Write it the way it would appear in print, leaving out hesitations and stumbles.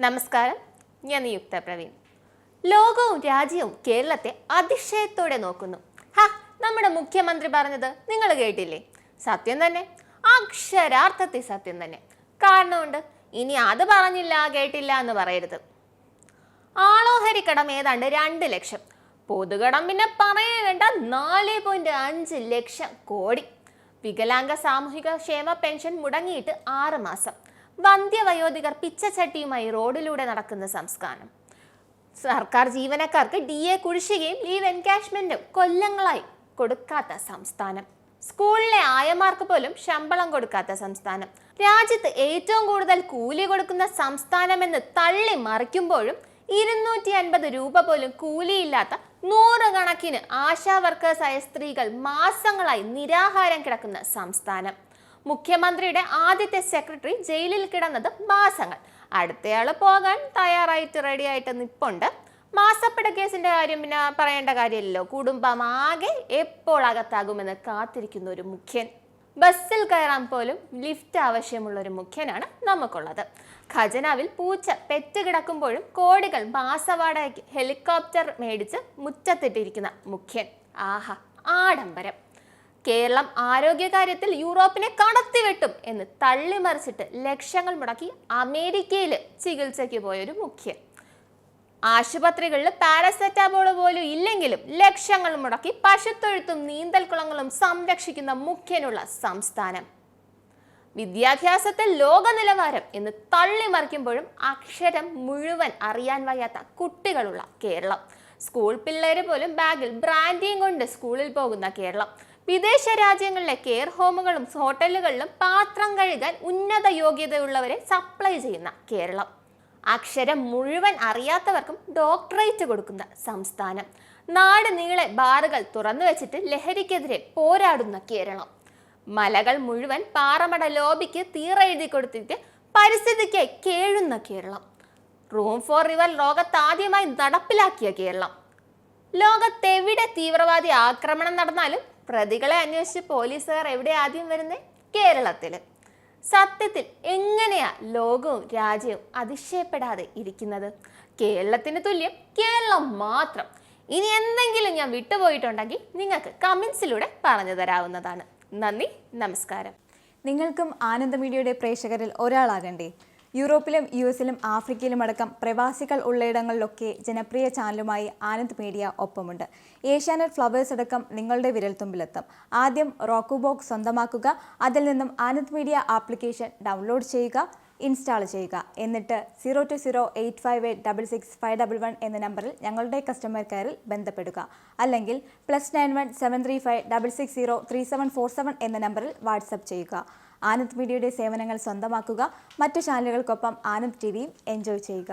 നമസ്കാരം, ഞാൻ നിയുക്ത പ്രവീൺ. ലോകവും രാജ്യവും കേരളത്തെ അതിശയത്തോടെ നോക്കുന്നു. നമ്മുടെ മുഖ്യമന്ത്രി പറഞ്ഞത് നിങ്ങൾ കേട്ടില്ലേ? സത്യം തന്നെ, അക്ഷരാർത്ഥത്തിൽ സത്യം തന്നെ. കാരണമുണ്ട്, ഇനി അത് പറഞ്ഞില്ല കേട്ടില്ല എന്ന് പറയരുത്. ആളോഹരി കടം ഏതാണ്ട് 2 ലക്ഷം, പൊതുകടം പിന്നെ പറയേണ്ട 4.5 ലക്ഷം കോടി. വികലാംഗ സാമൂഹിക ക്ഷേമ പെൻഷൻ മുടങ്ങിയിട്ട് 6 മാസം. വന്ധ്യവയോധികർ പിച്ചച്ചട്ടിയുമായി റോഡിലൂടെ നടക്കുന്ന സംസ്ഥാനം. സർക്കാർ ജീവനക്കാർക്ക് DA കുടിശ്ശികയും ലീവ് എൻകാഷ്മെന്റും കൊല്ലങ്ങളായി കൊടുക്കാത്ത സംസ്ഥാനം. സ്കൂളിലെ ആയമാർക്ക് പോലും ശമ്പളം കൊടുക്കാത്ത സംസ്ഥാനം. രാജ്യത്ത് ഏറ്റവും കൂടുതൽ കൂലി കൊടുക്കുന്ന സംസ്ഥാനമെന്ന് തള്ളി മറിക്കുമ്പോഴും 250 രൂപ പോലും കൂലിയില്ലാത്ത 100 കണക്കിന് ആശാ വർക്കേഴ്സായ സ്ത്രീകൾ മാസങ്ങളായി നിരാഹാരം കിടക്കുന്ന സംസ്ഥാനം. മുഖ്യമന്ത്രിയുടെ ആദ്യത്തെ സെക്രട്ടറി ജയിലിൽ കിടന്നത് മാസങ്ങൾ. അടുത്തയാള് പോകാൻ തയ്യാറായിട്ട് റെഡിയായിട്ട് നിപ്പുണ്ട്. മാസപ്പട കേസിന്റെ കാര്യം പിന്നെ പറയേണ്ട കാര്യമില്ലല്ലോ. കുടുംബം ആകെ എപ്പോൾ അകത്താകുമെന്ന് കാത്തിരിക്കുന്ന ഒരു മുഖ്യൻ. ബസ്സിൽ കയറാൻ പോലും ലിഫ്റ്റ് ആവശ്യമുള്ള ഒരു മുഖ്യനാണ് നമുക്കുള്ളത്. ഖജനാവിൽ പൂച്ച പെറ്റ് കിടക്കുമ്പോഴും കോടികൾ മാസവാടകയ്ക്ക് ഹെലികോപ്റ്റർ മേടിച്ച് മുറ്റത്തിട്ടിരിക്കുന്ന മുഖ്യൻ. ആഹാ, ആഡംബരം. കേരളം ആരോഗ്യകാര്യത്തിൽ യൂറോപ്പിനെ കടത്തിവെട്ടും എന്ന് തള്ളിമറിച്ചിട്ട് ലക്ഷങ്ങൾ മുടക്കി അമേരിക്കയിൽ ചികിത്സയ്ക്ക് പോയൊരു മുഖ്യൻ. ആശുപത്രികളിൽ പാരസെറ്റാമോൾ പോലും ഇല്ലെങ്കിലും ലക്ഷങ്ങൾ മുടക്കി പശുത്തൊഴുത്തും നീന്തൽക്കുളങ്ങളും സംരക്ഷിക്കുന്ന മുഖ്യനുള്ള സംസ്ഥാനം. വിദ്യാഭ്യാസത്തിൽ ലോക നിലവാരം എന്ന് തള്ളിമറിക്കുമ്പോഴും അക്ഷരം മുഴുവൻ അറിയാൻ വയ്യാത്ത കുട്ടികളുള്ള കേരളം. സ്കൂൾ പിള്ളേര് പോലും ബാഗിൽ ബ്രാൻഡിയും കൊണ്ട് സ്കൂളിൽ പോകുന്ന കേരളം. വിദേശ രാജ്യങ്ങളിലെ കെയർ ഹോമുകളും ഹോട്ടലുകളിലും പാത്രം കഴുകാൻ ഉന്നത യോഗ്യതയുള്ളവരെ സപ്ലൈ ചെയ്യുന്ന കേരളം. അക്ഷരം മുഴുവൻ അറിയാത്തവർക്കും ഡോക്ടറേറ്റ് കൊടുക്കുന്ന സംസ്ഥാനം. നാട് നീളെ ബാറുകൾ തുറന്നു വെച്ചിട്ട് ലഹരിക്കെതിരെ പോരാടുന്ന കേരളം. മലകൾ മുഴുവൻ പാറമട ലോബിക്ക് തീറെഴുതി കൊടുത്തിട്ട് പരിസ്ഥിതിക്ക് കേഴുന്ന കേരളം. റൂം ഫോർ റിവർ ലോകത്താദ്യമായി നടപ്പിലാക്കിയ കേരളം. ലോകത്തെവിടെ തീവ്രവാദി ആക്രമണം നടന്നാലും പ്രതികളെ അന്വേഷിച്ച് പോലീസുകാർ എവിടെ ആദ്യം വരുന്നേ? കേരളത്തില്. സത്യത്തിൽ എങ്ങനെയാ ലോകവും രാജ്യവും അതിശയപ്പെടാതെ ഇരിക്കുന്നത്? കേരളത്തിന് തുല്യം കേരളം മാത്രം. ഇനി എന്തെങ്കിലും ഞാൻ വിട്ടുപോയിട്ടുണ്ടെങ്കിൽ നിങ്ങൾക്ക് കമന്റ്സിലൂടെ പറഞ്ഞു തരാവുന്നതാണ്. നന്ദി, നമസ്കാരം. നിങ്ങൾക്കും ആനന്ദ മീഡിയയുടെ പ്രേക്ഷകരിൽ ഒരാളാകണ്ടേ? യൂറോപ്പിലും US-ലും ആഫ്രിക്കയിലും അടക്കം പ്രവാസികൾ ഉള്ളയിടങ്ങളിലൊക്കെ ജനപ്രിയ ചാനലുമായി ആനന്ദ് മീഡിയ ഒപ്പമുണ്ട്. ഏഷ്യാനെറ്റ് ഫ്ലവേഴ്സ് അടക്കം നിങ്ങളുടെ വിരൽത്തുമ്പിലെത്തും. ആദ്യം റോക്കു ബോക്സ് സ്വന്തമാക്കുക. അതിൽ നിന്നും ആനന്ദ് മീഡിയ ആപ്ലിക്കേഷൻ ഡൗൺലോഡ് ചെയ്യുക, ഇൻസ്റ്റാൾ ചെയ്യുക. എന്നിട്ട് 02085866511 എന്ന നമ്പറിൽ ഞങ്ങളുടെ കസ്റ്റമർ കെയറിൽ ബന്ധപ്പെടുക. അല്ലെങ്കിൽ +91 735 660 3747 എന്ന നമ്പറിൽ വാട്സപ്പ് ചെയ്യുക. ആനന്ദ് മീഡിയയുടെ സേവനങ്ങൾ സ്വന്തമാക്കുക. മറ്റു ചാനലുകൾക്കൊപ്പം ആനന്ദ് TVയും എൻജോയ് ചെയ്യുക.